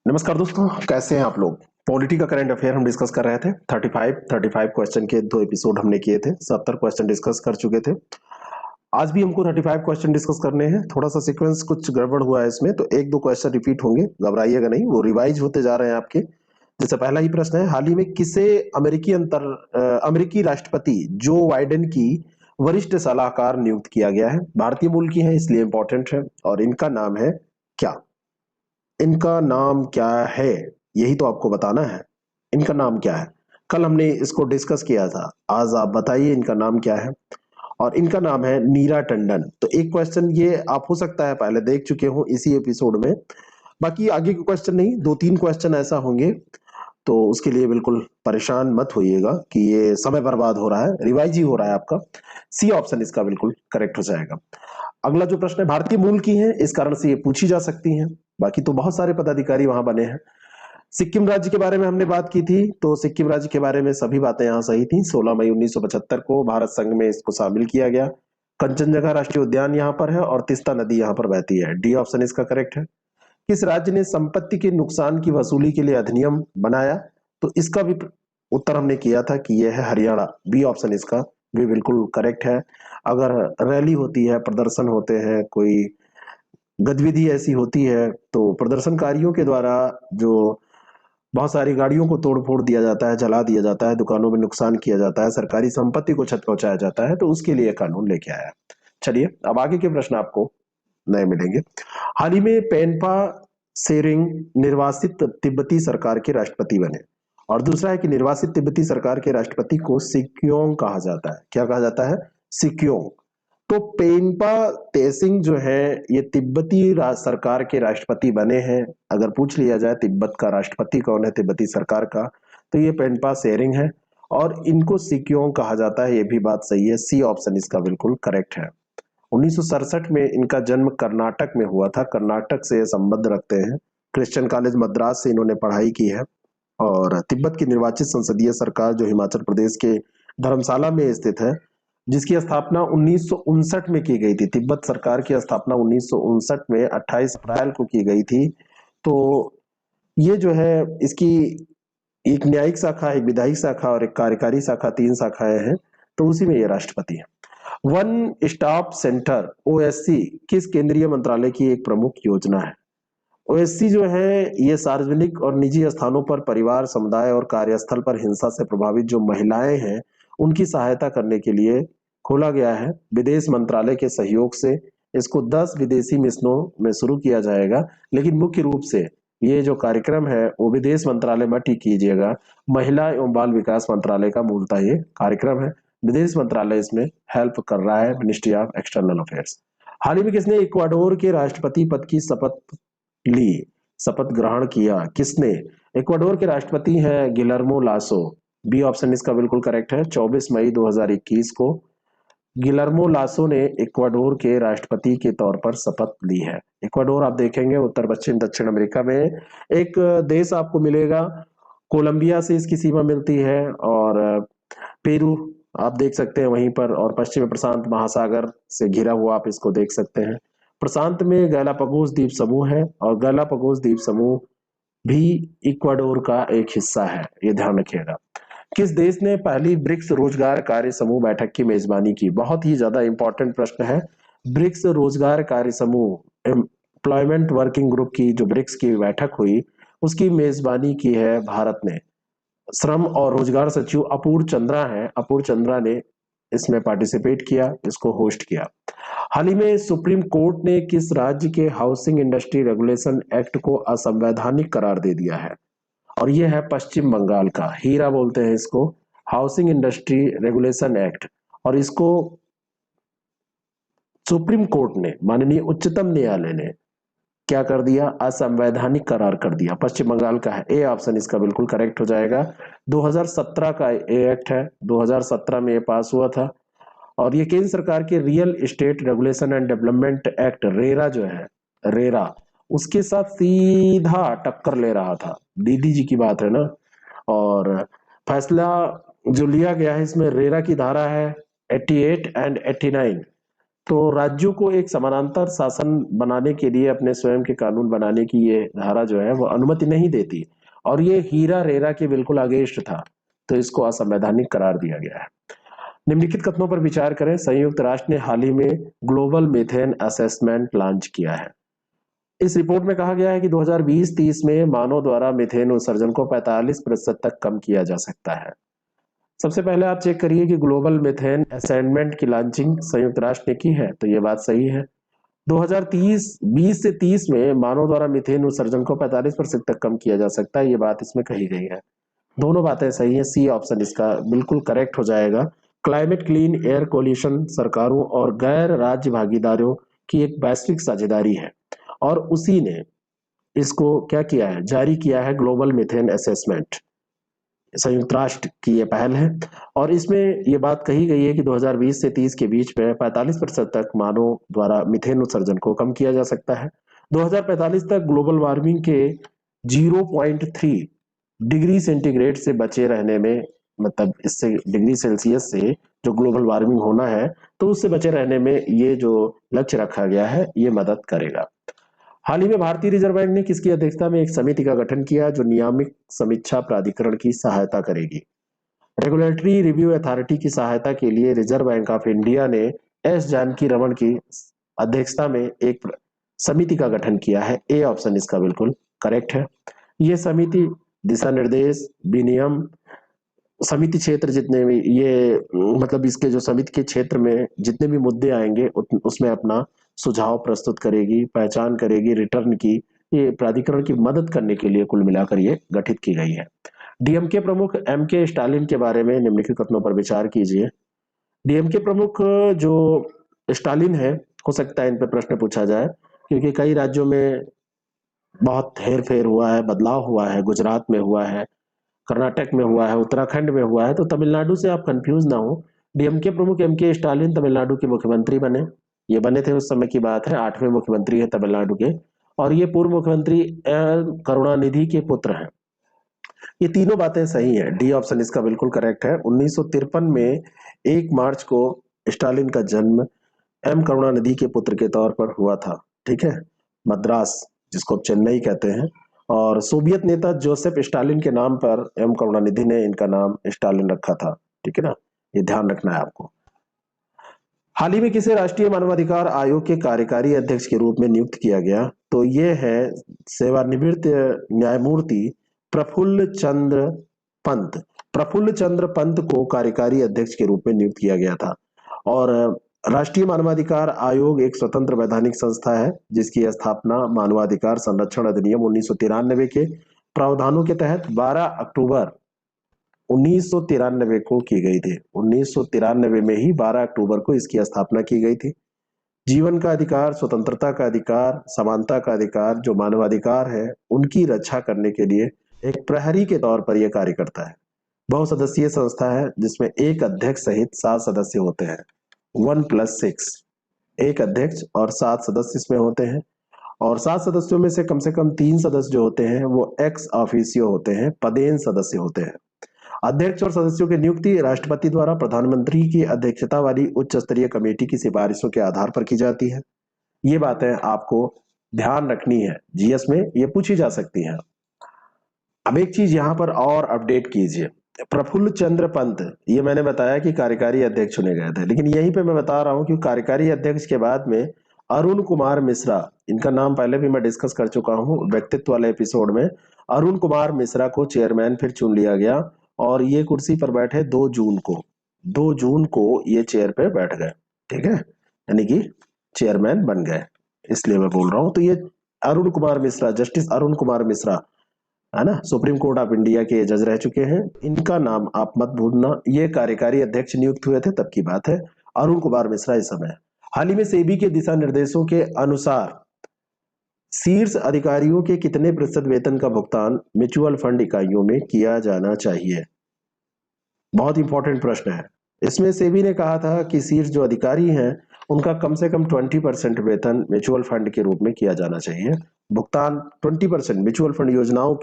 नमस्कार दोस्तों, कैसे हैं आप लोग। पॉलिटी का करंट अफेयर हम डिस्कस कर रहे थे। 35 क्वेश्चन के 2 एपिसोड हमने किए थे। 70 क्वेश्चन डिस्कस कर चुके थे। आज भी हमको 35 क्वेश्चन डिस्कस करने हैं। थोड़ा सा सीक्वेंस कुछ गड़बड़ हुआ है इसमें, तो एक दो क्वेश्चन रिपीट होंगे, घबराइएगा नहीं, वो रिवाइज होते जा रहे हैं आपके। जैसे पहला ही प्रश्न है, हाल ही में किसे अमेरिकी राष्ट्रपति जो बाइडेन की वरिष्ठ सलाहकार नियुक्त किया गया है। भारतीय मूल की है इसलिए इंपॉर्टेंट है, और इनका नाम है क्या। इनका नाम क्या है, यही तो आपको बताना है। इनका नाम क्या है, कल हमने इसको डिस्कस किया था। आज आप बताइए इनका नाम क्या है। और इनका नाम है नीरा टंडन। तो एक क्वेश्चन ये आप हो सकता है पहले देख चुके हो इसी एपिसोड में, बाकी आगे के क्वेश्चन नहीं, 2-3 क्वेश्चन ऐसा होंगे, तो उसके लिए बिल्कुल परेशान मत होइएगा कि ये समय बर्बाद हो रहा है, रिवाइज ही हो रहा है आपका। सी ऑप्शन इसका बिल्कुल करेक्ट हो जाएगा। अगला जो प्रश्न है, भारतीय मूल की है, इस कारण से ये पूछी जा सकती हैं। बाकी तो बहुत सारे पदाधिकारी वहां बने हैं। सिक्किम राज्य के बारे में हमने बात की थी, तो सिक्किम राज्य के बारे में सभी बातें यहाँ सही थी। 16 मई 1975 को भारत संघ में इसको शामिल किया गया। कंचनजंगा राष्ट्रीय उद्यान यहाँ पर है और तीस्ता नदी यहाँ पर बहती है। डी ऑप्शन इसका करेक्ट है। किस राज्य ने संपत्ति के नुकसान की वसूली के लिए अधिनियम बनाया, तो इसका भी उत्तर हमने किया था कि यह है हरियाणा। बी ऑप्शन इसका भी बिल्कुल करेक्ट है। अगर रैली होती है, प्रदर्शन होते हैं, कोई गतिविधि ऐसी होती है, तो प्रदर्शनकारियों के द्वारा जो बहुत सारी गाड़ियों को तोड़ फोड़ दिया जाता है, जला दिया जाता है, दुकानों में नुकसान किया जाता है, सरकारी संपत्ति को क्षति पहुंचाया जाता है, तो उसके लिए कानून लेके आया। चलिए अब आगे के प्रश्न आपको नए मिलेंगे। हाल ही में पेनपा सेरिंग निर्वासित तिब्बती सरकार के राष्ट्रपति बने। और दूसरा है कि निर्वासित तिब्बती सरकार के राष्ट्रपति को सिक्योंग कहा जाता है। क्या कहा जाता है? सिक्योंग। तो पेनपा तेसिंग जो है ये तिब्बती सरकार के राष्ट्रपति बने हैं। अगर पूछ लिया जाए तिब्बत का राष्ट्रपति कौन है तिब्बती सरकार का, तो ये पेनपा सेरिंग है, और इनको सिक्योंग कहा जाता है। ये भी बात सही है। सी ऑप्शन इसका बिल्कुल करेक्ट है। 1967 में इनका जन्म कर्नाटक में हुआ था। कर्नाटक से संबंध रखते हैं। क्रिश्चियन कॉलेज मद्रास से इन्होंने पढ़ाई की है। और तिब्बत की निर्वाचित संसदीय सरकार जो हिमाचल प्रदेश के धर्मशाला में स्थित है, जिसकी स्थापना 1959 में की गई थी। तिब्बत सरकार की स्थापना 1959 में 28 अप्रैल को की गई थी। तो ये जो है इसकी एक न्यायिक शाखा, एक विधायिक शाखा और एक कार्यकारी शाखा, 3 शाखाएं हैं। तो उसी में ये राष्ट्रपति है। वन स्टॉप सेंटर ओएससी किस केंद्रीय मंत्रालय की एक प्रमुख योजना है? ओएससी जो है ये सार्वजनिक और निजी स्थानों पर परिवार, समुदाय और कार्यस्थल पर हिंसा से प्रभावित जो महिलाएं हैं उनकी सहायता करने के लिए खोला गया है। विदेश मंत्रालय के सहयोग से इसको 10 विदेशी मिशनों में शुरू किया जाएगा, लेकिन मुख्य रूप से ये जो कार्यक्रम है वो विदेश मंत्रालय में ठीक कीजिएगा, महिला एवं बाल विकास मंत्रालय का मूलतः ये कार्यक्रम है। विदेश मंत्रालय इसमें हेल्प कर रहा है, मिनिस्ट्री ऑफ एक्सटर्नल अफेयर्स। हाल ही में किसने इक्वाडोर के राष्ट्रपति पद की शपथ ग्रहण किया? किसने? इक्वाडोर के राष्ट्रपति हैं गिलर्मो लासो। बी ऑप्शन इसका बिल्कुल करेक्ट है। 24 मई 2021 को गिलर्मो लासो ने इक्वाडोर के राष्ट्रपति के तौर पर शपथ ली है। इक्वाडोर आप देखेंगे उत्तर पश्चिम दक्षिण अमेरिका में एक देश आपको मिलेगा। कोलंबिया से इसकी सीमा मिलती है, और पेरू आप देख सकते हैं वहीं पर, और पश्चिमी प्रशांत महासागर से घिरा हुआ आप इसको देख सकते हैं। प्रशांत में गैलापागोस द्वीप समूह है, और गैलापागोस द्वीप समूह भी इक्वाडोर का एक हिस्सा है, ये ध्यान रखिएगा। किस देश ने पहली ब्रिक्स रोजगार कार्य समूह बैठक की मेजबानी की? बहुत ही ज्यादा इंपॉर्टेंट प्रश्न है। ब्रिक्स रोजगार कार्य समूह, एम्प्लॉयमेंट वर्किंग ग्रुप की जो ब्रिक्स की बैठक हुई उसकी मेजबानी की है भारत ने। श्रम और रोजगार सचिव अपूर्व चंद्रा हैं। अपूर्व चंद्रा ने इसमें पार्टिसिपेट किया, इसको होस्ट किया। हाल ही में सुप्रीम कोर्ट ने किस राज्य के हाउसिंग इंडस्ट्री रेगुलेशन एक्ट को असंवैधानिक करार दे दिया है? और यह है पश्चिम बंगाल का, हीरा बोलते हैं इसको, हाउसिंग इंडस्ट्री रेगुलेशन एक्ट। और इसको सुप्रीम कोर्ट ने, माननीय उच्चतम न्यायालय ने क्या कर दिया? असंवैधानिक करार कर दिया। पश्चिम बंगाल का है। ए ऑप्शन इसका बिल्कुल करेक्ट हो जाएगा। 2017 का ये एक्ट है, 2017 में ये पास हुआ था। और ये केंद्र सरकार के real estate regulation and development act RERA जो है, रेरा, उसके साथ सीधा टक्कर ले रहा था। दीदी जी की बात है ना। और फैसला जो लिया गया है इसमें रेरा की धारा है 88 एंड 89, तो राज्यों को एक समानांतर शासन बनाने के लिए अपने स्वयं के कानून बनाने की ये धारा जो है वो अनुमति नहीं देती, और ये हीरा रेरा के बिल्कुल अगेंस्ट था, तो इसको असंवैधानिक करार दिया गया है। निम्नलिखित कथनों पर विचार करें। संयुक्त राष्ट्र ने हाल ही में ग्लोबल मीथेन असेसमेंट लॉन्च किया है। इस रिपोर्ट में कहा गया है कि 2020-30 में मानव द्वारा मीथेन उत्सर्जन को 45% तक कम किया जा सकता है। सबसे पहले आप चेक करिए कि ग्लोबल मीथेन असेसमेंट की लॉन्चिंग संयुक्त राष्ट्र ने की है, तो ये बात सही है। 2020 से 30 में मानव द्वारा मीथेन उत्सर्जन को 45% तक कम किया जा सकता है, ये बात इसमें कही गई है। दोनों बातें सही है, सी ऑप्शन इसका बिल्कुल करेक्ट हो जाएगा। क्लाइमेट क्लीन एयर कोलिशन सरकारों और गैर राज्य भागीदारों की एक वैश्विक साझेदारी है, और उसी ने इसको क्या किया है, जारी किया है ग्लोबल मीथेन असेसमेंट। संयुक्त राष्ट्र की ये पहल है, और इसमें ये बात कही गई है कि 2020 से 30 के बीच में 45% तक मानव द्वारा मीथेन उत्सर्जन को कम किया जा सकता है। 2045 तक ग्लोबल वार्मिंग के 0.3 डिग्री सेंटीग्रेड से बचे रहने में, मतलब इससे डिग्री सेल्सियस से जो ग्लोबल वार्मिंग होना है, तो उससे बचे रहने में ये जो लक्ष्य रखा गया है ये मदद करेगा। हाल ही में भारतीय रिजर्व बैंक ने किसकी अध्यक्षता में एक समिति का गठन किया जो नियामक समीक्षा प्राधिकरण की सहायता करेगी। रेगुलेटरी रिव्यू अथॉरिटी की सहायता के लिए रिजर्व बैंक ऑफ इंडिया ने एस जानकी रमन की अध्यक्षता में एक समिति का गठन किया है। ए ऑप्शन इसका बिल्कुल करेक्ट है। ये समिति दिशा निर्देश, विनियम, समिति क्षेत्र जितने भी ये मतलब इसके जो समिति के क्षेत्र में जितने भी मुद्दे आएंगे उसमें अपना सुझाव प्रस्तुत करेगी, पहचान करेगी रिटर्न की। ये प्राधिकरण की मदद करने के लिए कुल मिलाकर ये गठित की गई है। डीएमके प्रमुख एमके स्टालिन के बारे में निम्नलिखित कथनों पर विचार कीजिए। डीएमके प्रमुख जो स्टालिन है, हो सकता है इन पर प्रश्न पूछा जाए, क्योंकि कई राज्यों में बहुत हेर फेर हुआ है, बदलाव हुआ है। गुजरात में हुआ है, कर्नाटक में हुआ है, उत्तराखंड में हुआ है, तो तमिलनाडु से आप कंफ्यूज ना हो। डीएमके प्रमुख एमके स्टालिन तमिलनाडु के मुख्यमंत्री बने। ये बने थे उस समय की बात है, 8वें मुख्यमंत्री है तमिलनाडु के, और ये पूर्व मुख्यमंत्री करुणानिधि के पुत्र हैं। ये तीनों बातें सही हैं, डी ऑप्शन इसका बिल्कुल करेक्ट है। 1953 में 1 मार्च को स्टालिन का जन्म एम करुणानिधि के पुत्र के तौर पर हुआ था, ठीक है, मद्रास जिसको अब चेन्नई कहते हैं। और सोवियत नेता जोसेफ स्टालिन के नाम पर एम करुणानिधि ने इनका नाम स्टालिन रखा था, ठीक है ना, ये ध्यान रखना है आपको। हाल ही में किसे राष्ट्रीय मानवाधिकार आयोग के कार्यकारी अध्यक्ष के रूप में नियुक्त किया गया, तो ये है सेवानिवृत्त न्यायमूर्ति प्रफुल्ल चंद्र पंत। प्रफुल्ल चंद्र पंत को कार्यकारी अध्यक्ष के रूप में नियुक्त किया गया था। और राष्ट्रीय मानवाधिकार आयोग एक स्वतंत्र वैधानिक संस्था है जिसकी स्थापना मानवाधिकार संरक्षण अधिनियम 1993 के प्रावधानों के तहत 12 अक्टूबर 1993 को की गई थी। 1993 में ही 12 अक्टूबर को इसकी स्थापना की गई थी। जीवन का अधिकार, स्वतंत्रता का अधिकार, समानता का अधिकार, जो मानवाधिकार है उनकी रक्षा करने के लिए एक प्रहरी के तौर पर यह कार्य करता है। बहुसदस्यीय संस्था है जिसमें एक अध्यक्ष सहित 7 सदस्य होते हैं, 1+6, एक अध्यक्ष और 7 सदस्य इसमें होते हैं। और 7 सदस्यों में से कम 3 सदस्य जो होते हैं वो एक्स ऑफिसियो होते हैं, पदेन सदस्य होते हैं। अध्यक्ष और सदस्यों की नियुक्ति राष्ट्रपति द्वारा प्रधानमंत्री की अध्यक्षता वाली उच्च स्तरीय कमेटी की सिफारिशों के आधार पर की जाती है। ये बातें आपको ध्यान रखनी है, जीएस में ये पूछी जा सकती हैं। अब एक चीज यहाँ पर और अपडेट कीजिए, प्रफुल्ल चंद्र पंत, ये मैंने बताया कि कार्यकारी अध्यक्ष चुने गए थे, लेकिन यहीं पे मैं बता रहा हूँ कि कार्यकारी अध्यक्ष के बाद में अरुण कुमार मिश्रा, इनका नाम पहले भी मैं डिस्कस कर चुका हूँ व्यक्तित्व वाले एपिसोड में। अरुण कुमार मिश्रा को चेयरमैन फिर चुन लिया गया, और ये कुर्सी पर बैठे 2 जून को, 2 जून को ये चेयर पे बैठ गए, ठीक है, यानी कि चेयरमैन बन गए, इसलिए मैं बोल रहा हूँ। तो ये अरुण कुमार मिश्रा, जस्टिस अरुण कुमार मिश्रा है ना, सुप्रीम कोर्ट ऑफ इंडिया के जज रह चुके हैं। इनका नाम आप मत भूलना, ये कार्यकारी अध्यक्ष नियुक्त हुए थे तब की बात है, अरुण कुमार मिश्रा इस समय। हाल ही में सेबी के दिशा निर्देशों के अनुसार शीर्ष अधिकारियों के कितने प्रतिशत वेतन का भुगतान म्यूचुअल फंड इकाइयों में किया जाना चाहिए? बहुत इंपॉर्टेंट प्रश्न है। इसमें सेबी ने कहा था कि शीर्ष जो अधिकारी हैं उनका कम से कम 20% वेतन म्यूचुअल फंड के रूप में किया जाना चाहिए। भुगतान 20% म्यूचुअल फंड योजनाओं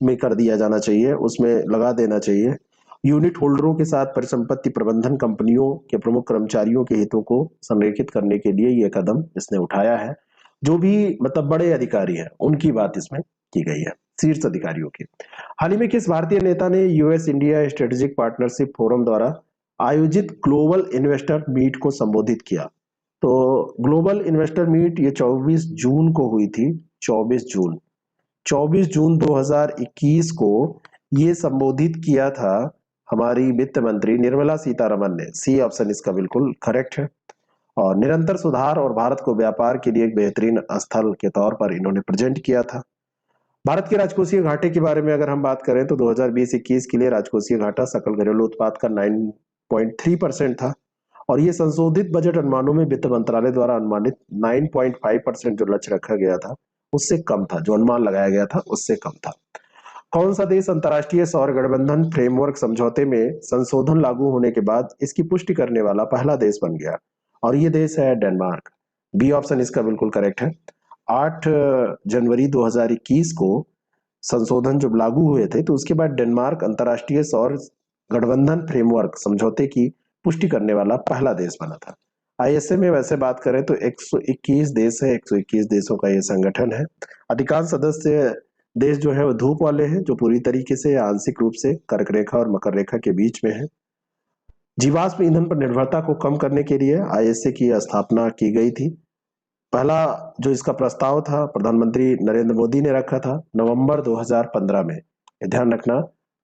में कर दिया जाना चाहिए, उसमें लगा देना चाहिए। यूनिट होल्डरों के साथ परिसंपत्ति प्रबंधन कंपनियों के प्रमुख कर्मचारियों के हितों को संरेखित करने के लिए यह कदम इसने उठाया है। जो भी मतलब बड़े अधिकारी हैं उनकी बात इसमें की गई है, शीर्ष अधिकारियों की। हाल ही में किस भारतीय नेता ने US India strategic partnership forum द्वारा आयोजित ग्लोबल इन्वेस्टर मीट को संबोधित किया? तो ग्लोबल इन्वेस्टर मीट ये 24 जून को हुई थी। 24 जून 2021 को ये संबोधित किया था हमारी वित्त मंत्री निर्मला सीतारमन ने। सी ऑप्शन इसका बिल्कुल करेक्ट है। और निरंतर सुधार और भारत को व्यापार के लिए एक बेहतरीन स्थल के तौर पर इन्होंने प्रेजेंट किया था। भारत के राजकोषीय घाटे के बारे में अगर हम बात करें तो 2020-21 के लिए राजकोषीय घाटा सकल घरेलू उत्पाद का 9.3% था और ये संशोधित बजट अनुमानों में वित्त मंत्रालय द्वारा अनुमानित 9.5% जो लक्ष्य रखा गया था उससे कम था, जो अनुमान लगाया गया था उससे कम था। कौन सा देश अंतर्राष्ट्रीय सौर गठबंधन फ्रेमवर्क समझौते में संशोधन लागू होने के बाद इसकी पुष्टि करने वाला पहला देश बन गया? और ये देश है डेनमार्क। बी ऑप्शन इसका बिल्कुल करेक्ट है। 8 जनवरी 2021 को संशोधन जब लागू हुए थे तो उसके बाद डेनमार्क अंतर्राष्ट्रीय सौर गठबंधन फ्रेमवर्क समझौते की पुष्टि करने वाला पहला देश बना था। आईएसए में वैसे बात करें तो 121 देश है, 121 देशों का ये संगठन है। अधिकांश सदस्य देश जो है वो धूप वाले हैं, जो पूरी तरीके से आंशिक रूप से कर्क रेखा और मकर रेखा के बीच में है। जीवाश्म ईंधन पर निर्भरता को कम करने के लिए आईएसए की स्थापना की गई थी। पहला जो इसका प्रस्ताव था प्रधानमंत्री नरेंद्र मोदी ने रखा था नवंबर 2015 में। ध्यान रखना,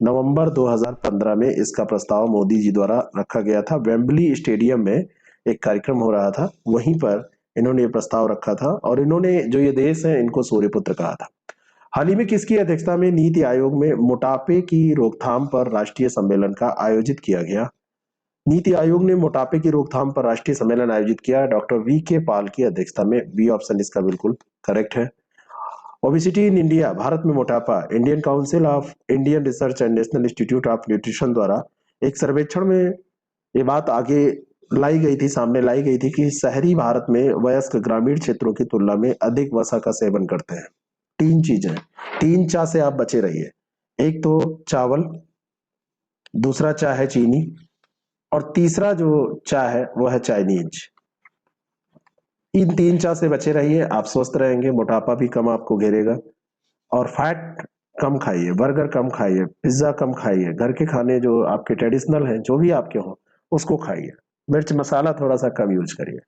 नवंबर 2015 में इसका प्रस्ताव मोदी जी द्वारा रखा गया था। वेम्बली स्टेडियम में एक कार्यक्रम हो रहा था, वहीं पर इन्होंने ये प्रस्ताव रखा था और इन्होंने जो ये देश है इनको सूर्यपुत्र कहा था। हाल ही में किसकी अध्यक्षता में नीति आयोग में मोटापे की रोकथाम पर राष्ट्रीय सम्मेलन का आयोजित किया गया? नीति आयोग ने मोटापे की रोकथाम पर राष्ट्रीय सम्मेलन आयोजित किया डॉक्टर वी के पाल की अध्यक्षता में। बी ऑप्शन इसका बिल्कुल करेक्ट है। ओबेसिटी इन इंडिया, भारत में मोटापा, Indian council of Indian research and national institute of nutrition द्वारा एक सर्वेक्षण में ये बात आगे लाई गई थी, सामने लाई गई थी कि शहरी भारत में वयस्क ग्रामीण क्षेत्रों की तुलना में अधिक वसा का सेवन करते हैं। 3 चीजें, 3 चा से आप बचे रहिए। एक तो चावल, दूसरा चा है चीनी और तीसरा जो चा है वो है चाइनीज। इन 3 चा से बचे रहिए, आप स्वस्थ रहेंगे, मोटापा भी कम आपको घेरेगा। और फैट कम खाइए, बर्गर कम खाइए, पिज्जा कम खाइए, घर के खाने जो आपके ट्रेडिशनल हैं जो भी आपके हों उसको खाइए। मिर्च मसाला थोड़ा सा कम यूज करिए।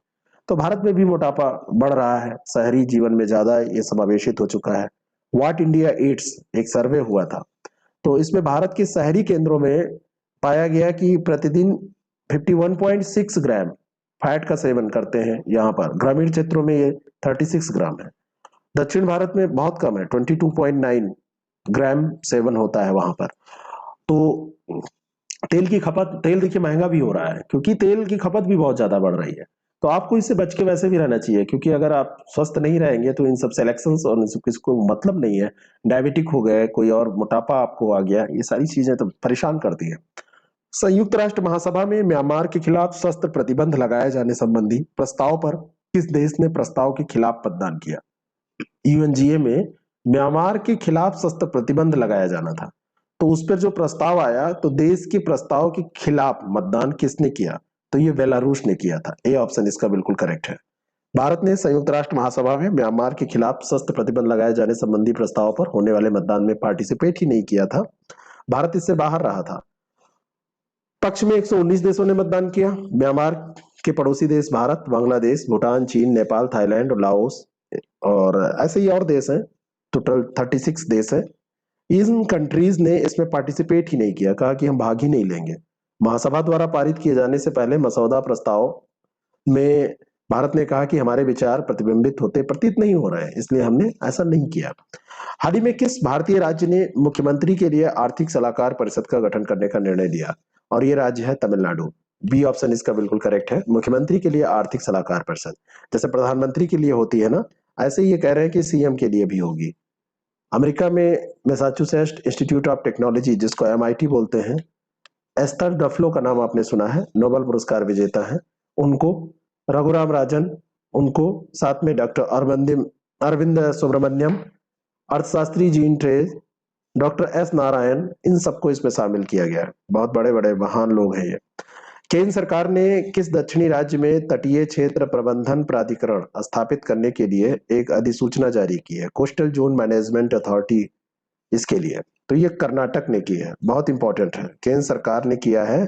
तो भारत में भी मोटापा बढ़ रहा है, शहरी जीवन में ज्यादा ये समावेशित हो चुका है। व्हाट इंडिया ईट्स एक सर्वे हुआ था, तो इसमें भारत के शहरी केंद्रों में पाया गया कि प्रतिदिन 51.6 ग्राम फैट का सेवन करते हैं यहाँ पर। ग्रामीण क्षेत्रों में ये 36 ग्राम है। दक्षिण भारत में बहुत कम है, 22.9 ग्राम सेवन होता है वहां पर। तो तेल की खपत, तेल देखिए महंगा भी हो रहा है क्योंकि तेल की खपत भी बहुत ज्यादा बढ़ रही है। तो आपको इससे बच के वैसे भी रहना चाहिए, क्योंकि अगर आप स्वस्थ नहीं रहेंगे तो इन सब सिलेक्शंस और इन सब किसी को मतलब नहीं है। डायबिटिक हो गए, कोई और मोटापा आपको आ गया, ये सारी चीजें तो परेशान करती है। संयुक्त राष्ट्र महासभा में म्यांमार के खिलाफ शस्त्र प्रतिबंध लगाए जाने संबंधी प्रस्ताव पर किस देश ने प्रस्ताव के खिलाफ मतदान किया? यूएनजीए में म्यांमार के खिलाफ शस्त्र प्रतिबंध लगाया जाना था, तो उस पर जो प्रस्ताव आया तो देश के प्रस्ताव के खिलाफ मतदान किसने किया? तो ये बेलारूस ने किया था। ए ऑप्शन इसका बिल्कुल करेक्ट है। भारत ने संयुक्त राष्ट्र महासभा में म्यांमार के खिलाफ शस्त्र प्रतिबंध लगाए जाने संबंधी प्रस्ताव पर होने वाले मतदान में पार्टिसिपेट ही नहीं किया था, भारत इससे बाहर रहा था। पक्ष में 119 देशों ने मतदान किया। म्यांमार के पड़ोसी देश भारत, बांग्लादेश, भूटान, चीन, नेपाल, थाईलैंड और लाओस और ऐसे ही और देश हैं, टोटल 36 देश है। इन कंट्रीज ने इसमें पार्टिसिपेट ही नहीं किया, कहा कि हम भाग ही नहीं लेंगे। महासभा द्वारा पारित किए जाने से पहले मसौदा प्रस्ताव में भारत ने कहा कि हमारे विचार प्रतिबिंबित होते प्रतीत नहीं हो रहे हैं, इसलिए हमने ऐसा नहीं किया। हाल ही में किस भारतीय राज्य ने मुख्यमंत्री के लिए आर्थिक सलाहकार परिषद का गठन करने का निर्णय लिया? और ये राज्य है तमिलनाडु। बी ऑप्शन इसका बिल्कुल करेक्ट है। मुख्यमंत्री के लिए आर्थिक सलाहकार परिषद, जैसे प्रधानमंत्री के लिए होती है ना, ऐसे ही ये कह रहे हैं कि सीएम के लिए भी होगी। अमेरिका में मैसाचुसेट्स इंस्टीट्यूट ऑफ टेक्नोलॉजी, जिसको एमआईटी बोलते हैं, एस्थर डफलो का नाम आपने सुना है, नोबेल पुरस्कार विजेता है, उनको, रघुराम राजन उनको, साथ में डॉक्टर अरविंद सुब्रमण्यम, अर्थशास्त्री Jean Dreze, doctor S Narayan, इन सबको इसमें शामिल किया गया है। बहुत बड़े बड़े महान लोग हैं ये। केंद्र सरकार ने किस दक्षिणी राज्य में तटीय क्षेत्र प्रबंधन प्राधिकरण स्थापित करने के लिए एक अधिसूचना जारी की है? कोस्टल जोन मैनेजमेंट अथॉरिटी, इसके लिए। तो ये कर्नाटक ने की है, बहुत इंपॉर्टेंट है। केंद्र सरकार ने किया है,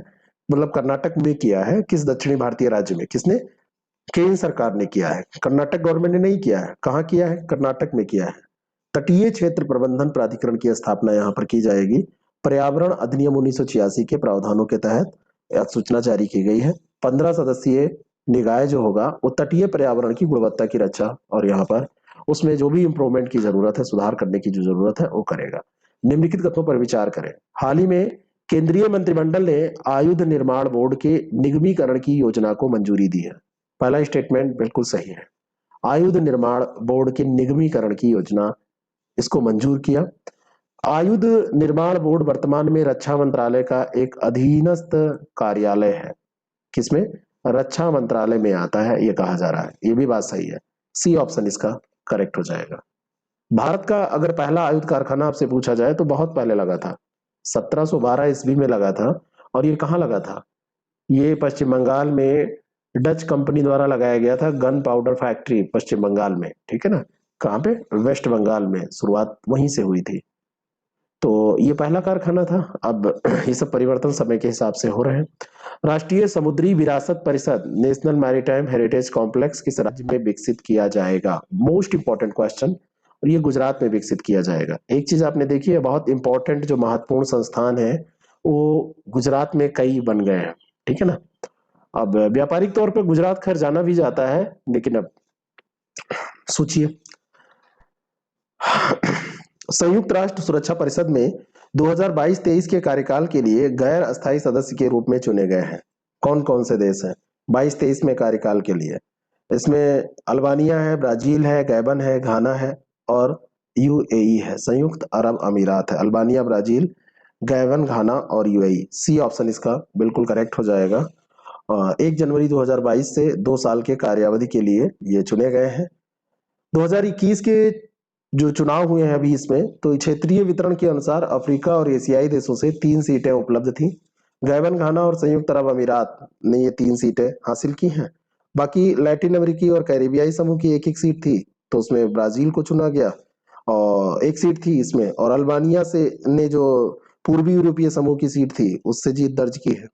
मतलब कर्नाटक में किया है। किस दक्षिणी भारतीय राज्य में? किसने? केंद्र सरकार ने किया है, कर्नाटक गवर्नमेंट ने नहीं किया है। कहाँ किया है? कर्नाटक में किया है। तटीय क्षेत्र प्रबंधन प्राधिकरण की स्थापना यहाँ पर की जाएगी। पर्यावरण अधिनियम 1986 के प्रावधानों के तहत यह सूचना जारी की गई है। 15 सदस्यीय निकाय जो होगा वो तटीय पर्यावरण की गुणवत्ता की रक्षा और यहाँ पर उसमें जो भी इंप्रूवमेंट की जरूरत है, सुधार करने की जो जरूरत है वो करेगा। निम्नलिखित कथनों पर विचार करें। हाल ही में केंद्रीय मंत्रिमंडल ने आयुध निर्माण बोर्ड के निगमीकरण की योजना को मंजूरी दी है। पहला स्टेटमेंट बिल्कुल सही है। आयुध निर्माण बोर्ड के निगमीकरण की योजना, इसको मंजूर किया। आयुध निर्माण बोर्ड वर्तमान में रक्षा मंत्रालय का एक अधीनस्थ कार्यालय है। किसमें? रक्षा मंत्रालय में आता है, ये कहा जा रहा है। ये भी बात सही है, सी ऑप्शन इसका करेक्ट हो जाएगा। भारत का अगर पहला आयुध कारखाना आपसे पूछा जाए तो बहुत पहले लगा था, 1712 ईस्वी में लगा था। और ये कहाँ लगा था? ये पश्चिम बंगाल में डच कंपनी द्वारा लगाया गया था। गन पाउडर फैक्ट्री पश्चिम बंगाल में, ठीक है ना। कहाँ पे? वेस्ट बंगाल में शुरुआत वहीं से हुई थी। तो ये पहला कारखाना था। अब ये सब परिवर्तन समय के हिसाब से हो रहे हैं। राष्ट्रीय समुद्री विरासत परिषद, नेशनल मैरीटाइम हेरिटेज कॉम्प्लेक्स किस राज्य में विकसित किया जाएगा? Most important question. और ये गुजरात में विकसित किया जाएगा। एक चीज आपने देखी है, बहुत इंपॉर्टेंट जो महत्वपूर्ण संस्थान है वो गुजरात में कई बन गए हैं, ठीक है ना। अब व्यापारिक तौर पर गुजरात खैर जाना भी जाता है, लेकिन अब सोचिए। संयुक्त राष्ट्र सुरक्षा परिषद में 2022-23 के कार्यकाल के लिए गैर अस्थायी सदस्य के रूप में चुने गए हैं। कौन कौन से देश हैं 22-23 में कार्यकाल के लिए? इसमें अल्बानिया है, ब्राजील है, गैबन है, घाना है और यूएई है, संयुक्त अरब अमीरात है। अल्बानिया, ब्राजील, गैबन, घाना और यूएई। सी ऑप्शन इसका बिल्कुल करेक्ट हो जाएगा। 1 जनवरी 2022 से 2 साल के कार्यावधि के लिए ये चुने गए हैं। 2021 के जो चुनाव हुए हैं अभी इसमें, तो क्षेत्रीय वितरण के अनुसार अफ्रीका और एशियाई देशों से 3 सीटें उपलब्ध थी। गैबन, घाना और संयुक्त अरब अमीरात ने ये 3 सीटें हासिल की हैं। बाकी लैटिन अमेरिकी और कैरिबियाई समूह की एक एक सीट थी, तो उसमें ब्राजील को चुना गया और एक सीट थी इसमें। और अल्बानिया से ने जो पूर्वी यूरोपीय समूह की सीट थी उससे जीत दर्ज की है।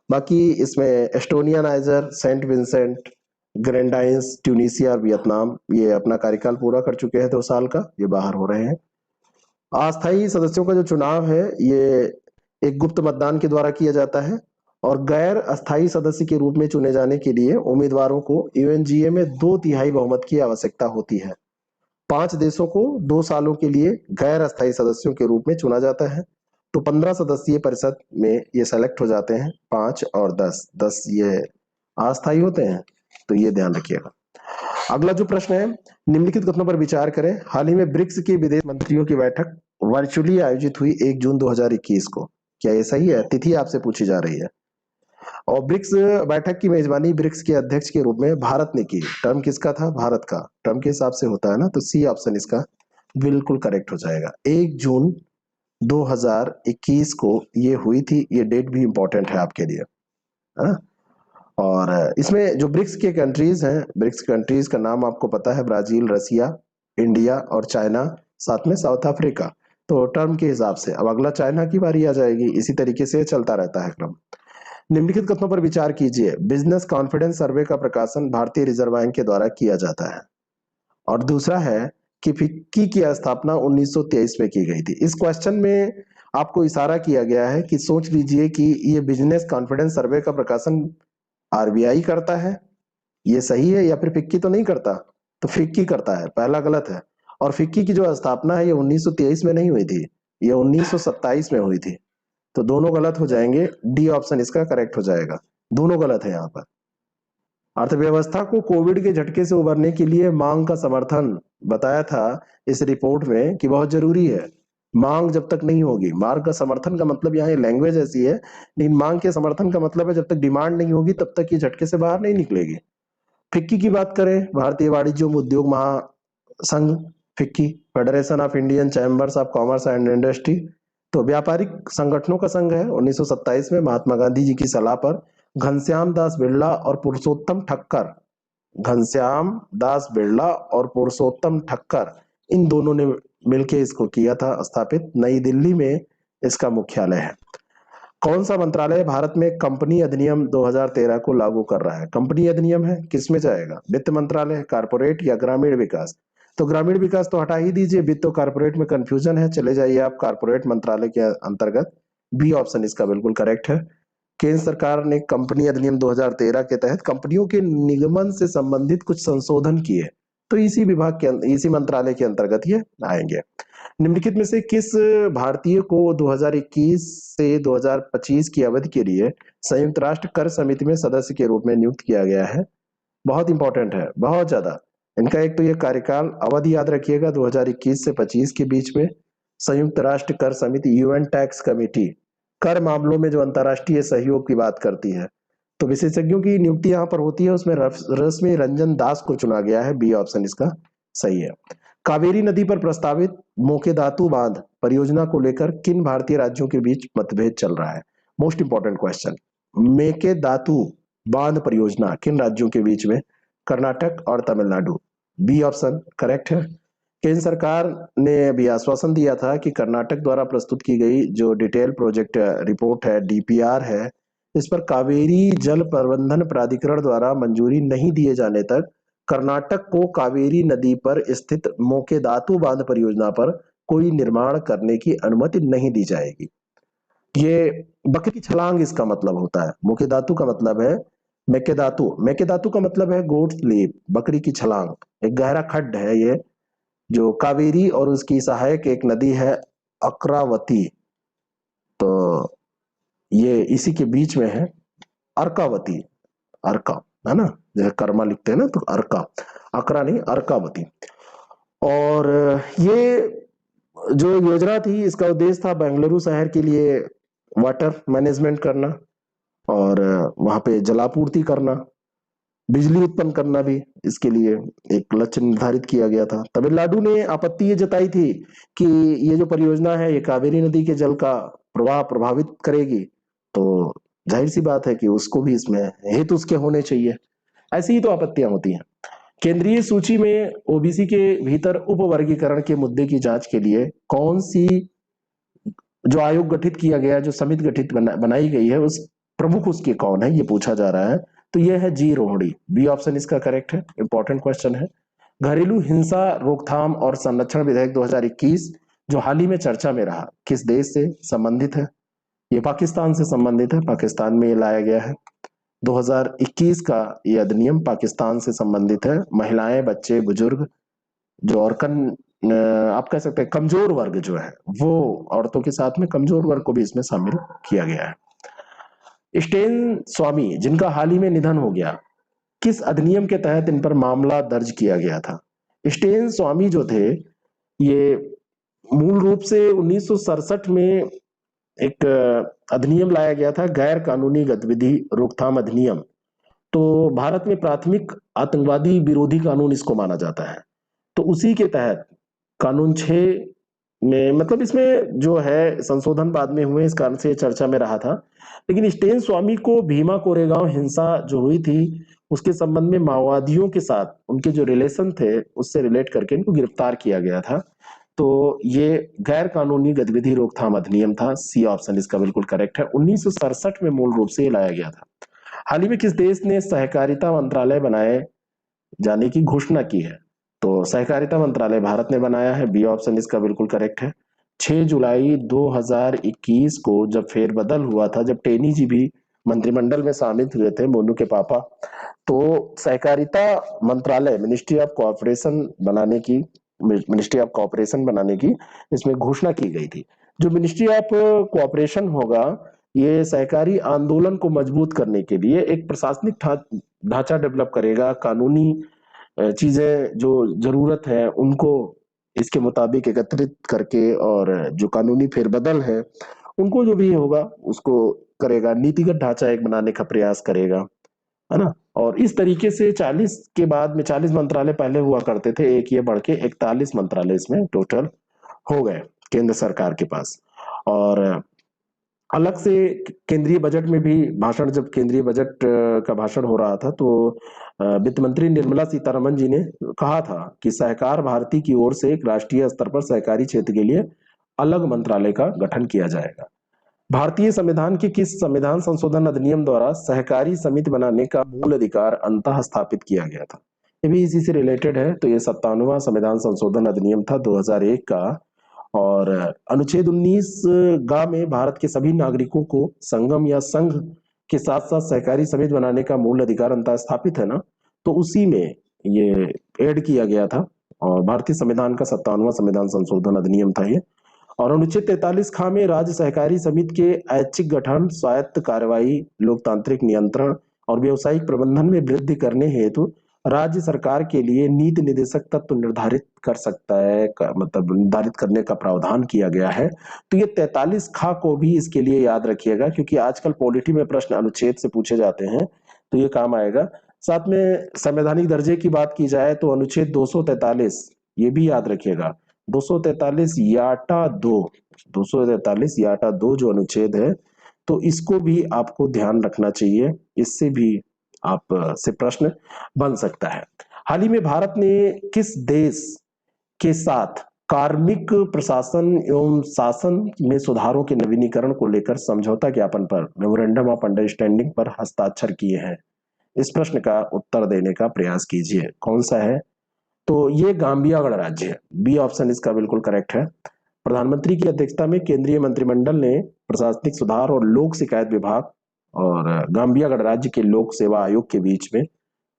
बाकी इसमें Estonia, Niger, Saint Vincent, Grenadines, Tunisia और वियतनाम ये अपना कार्यकाल पूरा कर चुके हैं 2 साल का, ये बाहर हो रहे हैं। अस्थायी सदस्यों का जो चुनाव है ये एक गुप्त मतदान के द्वारा किया जाता है और गैर अस्थायी सदस्य के रूप में चुने जाने के लिए उम्मीदवारों को यूएनजीए में 2/3 बहुमत की आवश्यकता होती है। 5 देशों को 2 सालों के लिए गैर अस्थायी सदस्यों के रूप में चुना जाता है। तो 15 सदस्यीय परिषद में ये सेलेक्ट हो जाते हैं, 5 और 10, 10 ये अस्थायी होते हैं। तो ये ध्यान रखिएगा। अगला जो प्रश्न है, निम्नलिखित कथनों पर विचार करें। हाल ही में ब्रिक्स के विदेश मंत्रियों की बैठक वर्चुअली आयोजित हुई 1 जून 2021 को। क्या ये सही है? तिथि आपसे पूछी जा रही है। और ब्रिक्स बैठक की मेजबानी ब्रिक्स के अध्यक्ष के रूप में भारत ने की। टर्म किसका था? भारत का। टर्म के हिसाब से होता है ना, तो सी ऑप्शन इसका बिल्कुल करेक्ट हो जाएगा। 1 जून 2021 को ये हुई थी। ये डेट भी इंपॉर्टेंट है आपके लिए, है ना। और इसमें जो ब्रिक्स के कंट्रीज हैं, ब्रिक्स कंट्रीज का नाम आपको पता है, ब्राजील, रसिया, इंडिया और चाइना, साथ में साउथ अफ्रीका। तो टर्म के हिसाब से अब अगला चाइना की बारी आ जाएगी। इसी तरीके से चलता रहता है क्रम। निम्नलिखित कथनों पर विचार कीजिए। बिजनेस कॉन्फिडेंस सर्वे का प्रकाशन भारतीय रिजर्व बैंक के द्वारा किया जाता है। और दूसरा है कि फिक्की की स्थापना 1923 में की गई थी। इस क्वेश्चन में आपको इशारा किया गया है कि सोच लीजिए कि ये बिजनेस कॉन्फिडेंस सर्वे का प्रकाशन आरबीआई करता है, ये सही है, या फिर फिक्की तो नहीं करता? तो फिक्की करता है, पहला गलत है। और फिक्की की जो स्थापना है ये 1923 में नहीं हुई थी, ये 1927 में हुई थी। तो दोनों गलत हो जाएंगे, डी ऑप्शन इसका करेक्ट हो जाएगा। दोनों गलत है यहाँ पर। अर्थव्यवस्था को कोविड के झटके से उबरने के लिए मांग का समर्थन बताया था इस रिपोर्ट में कि बहुत जरूरी है। मांग जब तक नहीं होगी, मांग का समर्थन का मतलब यहाँ लैंग्वेज ऐसी है, लेकिन मांग के समर्थन का मतलब है जब तक डिमांड नहीं होगी तब तक ये झटके से बाहर नहीं निकलेगी। फिक्की की बात करें, भारतीय वाणिज्य एवं उद्योग महासंघ, FICCI, federation of Indian chambers of commerce and industry, तो व्यापारिक संगठनों का संघ है। 1927 में महात्मा गांधी जी की सलाह पर घनश्याम दास बिरला और पुरुषोत्तम ठक्कर, घनश्याम दास बिरला और पुरुषोत्तम ठक्कर, इन दोनों ने मिलकर इसको किया था स्थापित। नई दिल्ली में इसका मुख्यालय है। कौन सा मंत्रालय भारत में कंपनी अधिनियम 2013 को लागू कर रहा है? कंपनी अधिनियम है, किसमें जाएगा? वित्त मंत्रालय, कारपोरेट या ग्रामीण विकास? तो ग्रामीण विकास तो हटा ही दीजिए, वित्त तो कारपोरेट में कंफ्यूजन है, चले जाइए आप कारपोरेट मंत्रालय के अंतर्गत। बी ऑप्शन इसका बिल्कुल करेक्ट है। केंद्र सरकार ने कंपनी अधिनियम 2013 के तहत कंपनियों के निगमन से संबंधित कुछ संशोधन किए, तो इसी विभाग के इसी मंत्रालय के अंतर्गत ये आएंगे। निम्नलिखित में से किस भारतीय को 2021 से 2025 की अवधि के लिए संयुक्त राष्ट्र कर समिति में सदस्य के रूप में नियुक्त किया गया है? बहुत इंपॉर्टेंट है, बहुत ज्यादा। इनका एक तो ये कार्यकाल अवधि याद रखिएगा, 2021 से 25 के बीच में संयुक्त राष्ट्र कर समिति, यूएन टैक्स कमेटी, कर मामलों में जो अंतर्राष्ट्रीय सहयोग की बात करती है। तो विशेषज्ञों की नियुक्ति यहाँ पर होती है, उसमें रश्मि रंजन दास को चुना गया है। बी ऑप्शन इसका सही है। कावेरी नदी पर प्रस्तावित मेकेदातु बांध परियोजना को लेकर किन भारतीय राज्यों के बीच मतभेद चल रहा है? Most important question. मेकेदातु बांध परियोजना किन राज्यों के बीच में? कर्नाटक और तमिलनाडु। बी ऑप्शन करेक्ट है। केंद्र सरकार ने अभी आश्वासन दिया था कि कर्नाटक द्वारा प्रस्तुत की गई जो डिटेल प्रोजेक्ट रिपोर्ट है, डीपीआर है, इस पर कावेरी जल प्रबंधन प्राधिकरण द्वारा मंजूरी नहीं दिए जाने तक कर्नाटक को कावेरी नदी पर स्थित मेकेदातु बांध परियोजना पर कोई निर्माण करने की अनुमति नहीं दी जाएगी। ये बकरी की छलांग इसका मतलब होता है। मेकेदातु का मतलब है मेकेदातु, मेकेदातु का मतलब है गोट्स लीप, बकरी की छलांग। एक गहरा खड्ड है ये, जो कावेरी और उसकी सहायक एक नदी है अक्रावती, तो ये इसी के बीच में है। अर्कावती, अर्का है ना, जैसे कर्मा लिखते हैं ना, तो अर्का, अकरा नहीं, अर्कावती। और ये जो योजना थी, इसका उद्देश्य था बेंगलुरु शहर के लिए वाटर मैनेजमेंट करना और वहां पे जलापूर्ति करना, बिजली उत्पन्न करना भी इसके लिए एक लक्ष्य निर्धारित किया गया था। तमिलनाडु ने आपत्ति ये जताई थी कि ये जो परियोजना है ये कावेरी नदी के जल का प्रवाह प्रभावित करेगी, तो जाहिर सी बात है कि उसको भी इसमें हेतु उसके होने चाहिए। ऐसी ही तो आपत्तियां होती हैं। केंद्रीय सूची में ओबीसी के भीतर उप वर्गीकरण के मुद्दे की जांच के लिए कौन सी जो आयोग गठित किया गया, जो समिति गठित बनाई गई है, उस प्रमुख उसके कौन है, ये पूछा जा रहा है। तो ये है जी रोहड़ी। बी ऑप्शन इसका करेक्ट है, इंपॉर्टेंट क्वेश्चन है। घरेलू हिंसा रोकथाम और संरक्षण विधेयक 2021 जो हाल ही में चर्चा में रहा, किस देश से संबंधित है? ये पाकिस्तान से संबंधित है, पाकिस्तान में ये लाया गया है। 2021 का ये अधिनियम पाकिस्तान से संबंधित है। महिलाएं, बच्चे, बुजुर्ग जो और आप कह सकते हैं कमजोर वर्ग जो है, वो औरतों के साथ में कमजोर वर्ग को भी इसमें शामिल किया गया है। स्टेन स्वामी जिनका हाल ही में निधन हो गया, किस अधिनियम के तहत इन पर मामला दर्ज किया गया था? स्टेन स्वामी जो थे, ये मूल रूप से 1967 में एक अधिनियम लाया गया था, गैर कानूनी गतिविधि रोकथाम अधिनियम। तो भारत में प्राथमिक आतंकवादी विरोधी कानून इसको माना जाता है। तो उसी के तहत कानून 6 में, मतलब इसमें जो है संशोधन बाद में हुए, इस कारण से चर्चा में रहा था। लेकिन स्टेन स्वामी को भीमा कोरेगांव हिंसा जो हुई थी उसके संबंध में माओवादियों के साथ उनके जो रिलेशन थे उससे रिलेट करके इनको गिरफ्तार किया गया था। तो ये गैर कानूनी गतिविधि रोकथाम अधिनियम था। सी ऑप्शन इसका बिल्कुल करेक्ट है। 1967 में मूल रूप से ये लाया गया था। हाल ही में किस देश ने सहकारिता मंत्रालय बनाए जाने की घोषणा की है? तो सहकारिता मंत्रालय भारत ने बनाया है। बी ऑप्शन इसका बिल्कुल करेक्ट है। 6 जुलाई 2021 को जब फेरबदल हुआ था, जब टेनी जी भी मंत्रिमंडल में शामिल हुए थे, मोनू के पापा, तो सहकारिता मंत्रालय, मिनिस्ट्री ऑफ कोऑपरेशन बनाने की इसमें घोषणा की गई थी। जो मिनिस्ट्री ऑफ कोऑपरेशन होगा, ये सहकारी आंदोलन को मजबूत करने के लिए एक प्रशासनिक ढांचा डेवलप करेगा, कानूनी चीजें जो जरूरत है उनको इसके मुताबिक एकत्रित करके, और जो कानूनी फेरबदल है उनको जो भी होगा उसको करेगा, नीतिगत ढांचा एक बनाने का प्रयास करेगा, है ना। और इस तरीके से 40 के बाद में 40 मंत्रालय पहले हुआ करते थे, एक ये बढ़ के 41 मंत्रालय इसमें टोटल हो गए केंद्र सरकार के पास। और अलग से केंद्रीय बजट में भी भाषण, जब केंद्रीय बजट का भाषण हो रहा था तो वित्त मंत्री निर्मला सीतारमन जी ने कहा था कि सहकार भारती की ओर से एक राष्ट्रीय स्तर पर सहकारी क्षेत्र के लिए अलग मंत्रालय का गठन किया जाएगा। भारतीय संविधान के किस संविधान संशोधन अधिनियम द्वारा सहकारी समिति बनाने का मूल अधिकार अंततः स्थापित किया गया था? ये भी इसी से रिलेटेड है। तो ये 57वां संविधान संशोधन अधिनियम था 2001 का। और अनुच्छेद 19 गा में भारत के सभी नागरिकों को संगम या संघ के साथ साथ सहकारी समिति बनाने का मूल अधिकार अंततः स्थापित है ना, तो उसी में ये ऐड किया गया था। और भारतीय संविधान का 57वां संविधान संशोधन अधिनियम था ये। और अनुच्छेद 43 खा में राज्य सहकारी समिति के ऐच्छिक गठन, स्वायत्त कार्रवाई, लोकतांत्रिक नियंत्रण और व्यवसायिक प्रबंधन में वृद्धि करने हेतु राज्य सरकार के लिए नीति निर्देशक तत्व निर्धारित कर सकता है, मतलब निर्धारित करने का प्रावधान किया गया है। तो ये 43 खा को भी इसके लिए याद रखिएगा, क्योंकि आजकल पॉलिटी में प्रश्न अनुच्छेद से पूछे जाते हैं, तो ये काम आएगा। साथ में संवैधानिक दर्जे की बात की जाए तो अनुच्छेद 243 ये भी याद रखिएगा। 243 याटा 2, 243 याटा 2 जो अनुच्छेद है, तो इसको भी आपको ध्यान रखना चाहिए, इससे भी आप से प्रश्न बन सकता है। हाल ही में भारत ने किस देश के साथ कार्मिक प्रशासन एवं शासन में सुधारों के नवीनीकरण को लेकर समझौता ज्ञापन पर मेमोरेंडम ऑफ अंडरस्टैंडिंग पर हस्ताक्षर किए हैं? इस प्रश्न का उत्तर देने का प्रयास कीजिए, कौन सा है? तो ये गाम्बिया गणराज्य है, बी ऑप्शन इसका बिल्कुल करेक्ट है। प्रधानमंत्री की अध्यक्षता में केंद्रीय मंत्रिमंडल ने प्रशासनिक सुधार और लोक शिकायत विभाग और गाम्बिया गणराज्य के लोक सेवा आयोग के बीच में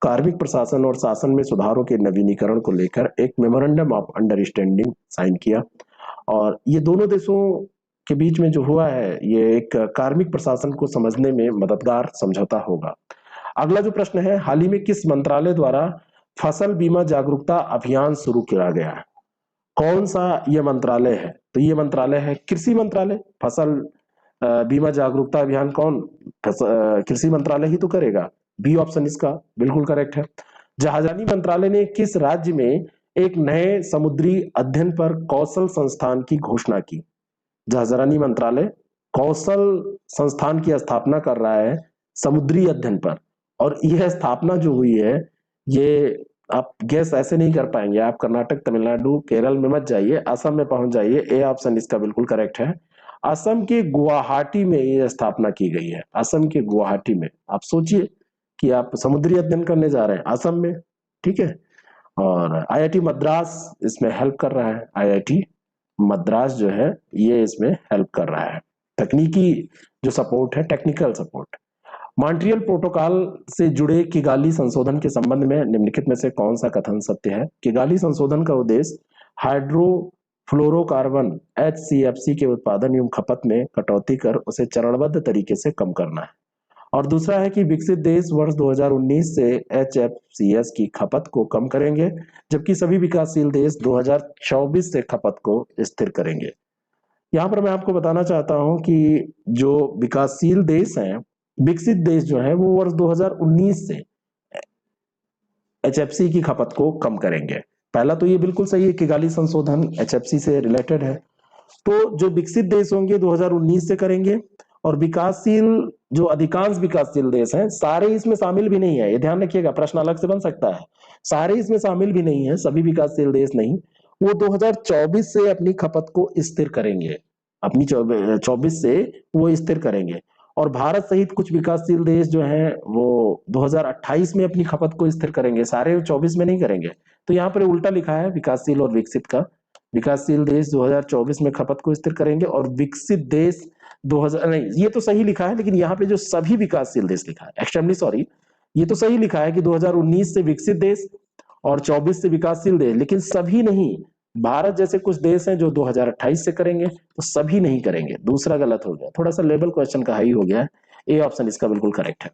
कार्मिक प्रशासन और शासन में सुधारों के नवीनीकरण को लेकर एक मेमोरेंडम ऑफ अंडरस्टैंडिंग साइन किया। और ये दोनों देशों के बीच में जो हुआ है, ये एक कार्मिक प्रशासन को समझने में मददगार समझौता होगा। अगला जो प्रश्न है, हाल ही में किस मंत्रालय द्वारा फसल बीमा जागरूकता अभियान शुरू किया गया है? कौन सा ये मंत्रालय है? तो ये मंत्रालय है कृषि मंत्रालय। फसल बीमा जागरूकता अभियान कौन? कृषि मंत्रालय ही तो करेगा। बी ऑप्शन इसका बिल्कुल करेक्ट है। जहाजरानी मंत्रालय ने किस राज्य में एक नए समुद्री अध्ययन पर कौशल संस्थान की घोषणा की? जहाजरानी मंत्रालय कौशल संस्थान की स्थापना कर रहा है समुद्री अध्ययन पर। और यह स्थापना जो हुई है, ये आप गैस ऐसे नहीं कर पाएंगे। आप कर्नाटक, तमिलनाडु, केरल में मत जाइए, असम में पहुंच जाइए। ए ऑप्शन इसका बिल्कुल करेक्ट है। असम के गुवाहाटी में यह स्थापना की गई है। असम के गुवाहाटी में। आप सोचिए कि आप समुद्री अध्ययन करने जा रहे हैं असम में, ठीक है। और आईआईटी मद्रास इसमें हेल्प कर रहा है। आईआईटी मद्रास जो है ये इसमें हेल्प कर रहा है। तकनीकी जो सपोर्ट है, टेक्निकल सपोर्ट। मॉन्ट्रियल प्रोटोकॉल से जुड़े किगाली संशोधन के संबंध में निम्नलिखित में से कौन सा कथन सत्य है? किगाली संशोधन का उद्देश्य हाइड्रोफ्लोरोकार्बन HCFC के उत्पादन एवं खपत में कटौती कर उसे चरणबद्ध तरीके से कम करना है। और दूसरा है कि विकसित देश वर्ष 2019 से HFCs की खपत को कम करेंगे, जबकि सभी विकासशील देश 2024 से खपत को स्थिर करेंगे। यहाँ पर मैं आपको बताना चाहता हूं कि जो विकासशील देश हैं, विकसित देश जो है, वो वर्ष 2019 से HFC की खपत को कम करेंगे। पहला तो ये बिल्कुल सही है, किगाली संशोधन HFC से रिलेटेड है। तो जो विकसित देश होंगे 2019 से करेंगे, और विकासशील जो अधिकांश विकासशील देश हैं, सारे इसमें शामिल भी नहीं है, ये ध्यान रखिएगा, प्रश्न अलग से बन सकता है। सारे इसमें शामिल भी नहीं है, सभी विकासशील देश नहीं, वो 2024 से अपनी खपत को स्थिर करेंगे। अपनी 24 से वो स्थिर करेंगे। और भारत सहित कुछ विकासशील देश जो हैं वो 2028 में अपनी खपत को स्थिर करेंगे, सारे 24 में नहीं करेंगे। तो यहाँ पर उल्टा लिखा है विकासशील और विकसित का। विकासशील देश 2024 में खपत को स्थिर करेंगे और विकसित देश 2000 नहीं, ये तो सही लिखा है, लेकिन यहाँ पे जो सभी विकासशील देश लिखा है, एक्सट्रीमली सॉरी, ये तो सही लिखा है कि 2019 से विकसित देश और 24 से विकासशील देश, लेकिन सभी नहीं। भारत जैसे कुछ देश हैं जो 2028 से करेंगे, तो सभी नहीं करेंगे। दूसरा गलत हो गया, थोड़ा सा लेवल क्वेश्चन का हाई हो गया है। ए ऑप्शन इसका बिल्कुल करेक्ट है।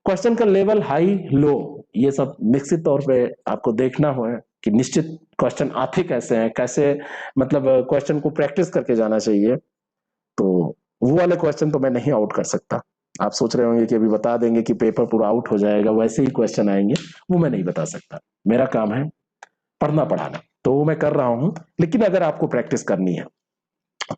क्वेश्चन का लेवल हाई लो ये सब निश्चित तौर पे आपको देखना हो कि निश्चित क्वेश्चन आते कैसे हैं, कैसे मतलब क्वेश्चन को प्रैक्टिस करके जाना चाहिए। तो वो वाले क्वेश्चन तो मैं नहीं आउट कर सकता, आप सोच रहे होंगे कि अभी बता देंगे कि पेपर पूरा आउट हो जाएगा, वैसे ही क्वेश्चन आएंगे, वो मैं नहीं बता सकता। मेरा काम है पढ़ना पढ़ाना, तो वो मैं कर रहा हूं। लेकिन अगर आपको प्रैक्टिस करनी है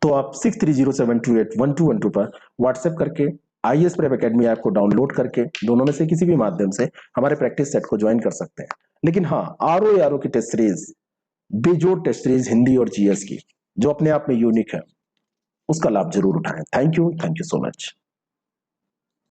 तो आप 6307281212 पर व्हाट्सएप करके IAS प्रेप अकेडमी ऐप को डाउनलोड करके दोनों में से किसी भी माध्यम से हमारे प्रैक्टिस सेट को ज्वाइन कर सकते हैं। लेकिन हाँ, RO की टेस्ट सीरीज, बेजोड़ टेस्ट सीरीज हिंदी और GS की, जो अपने आप में यूनिक है, उसका लाभ जरूर उठाएं। Thank you so much.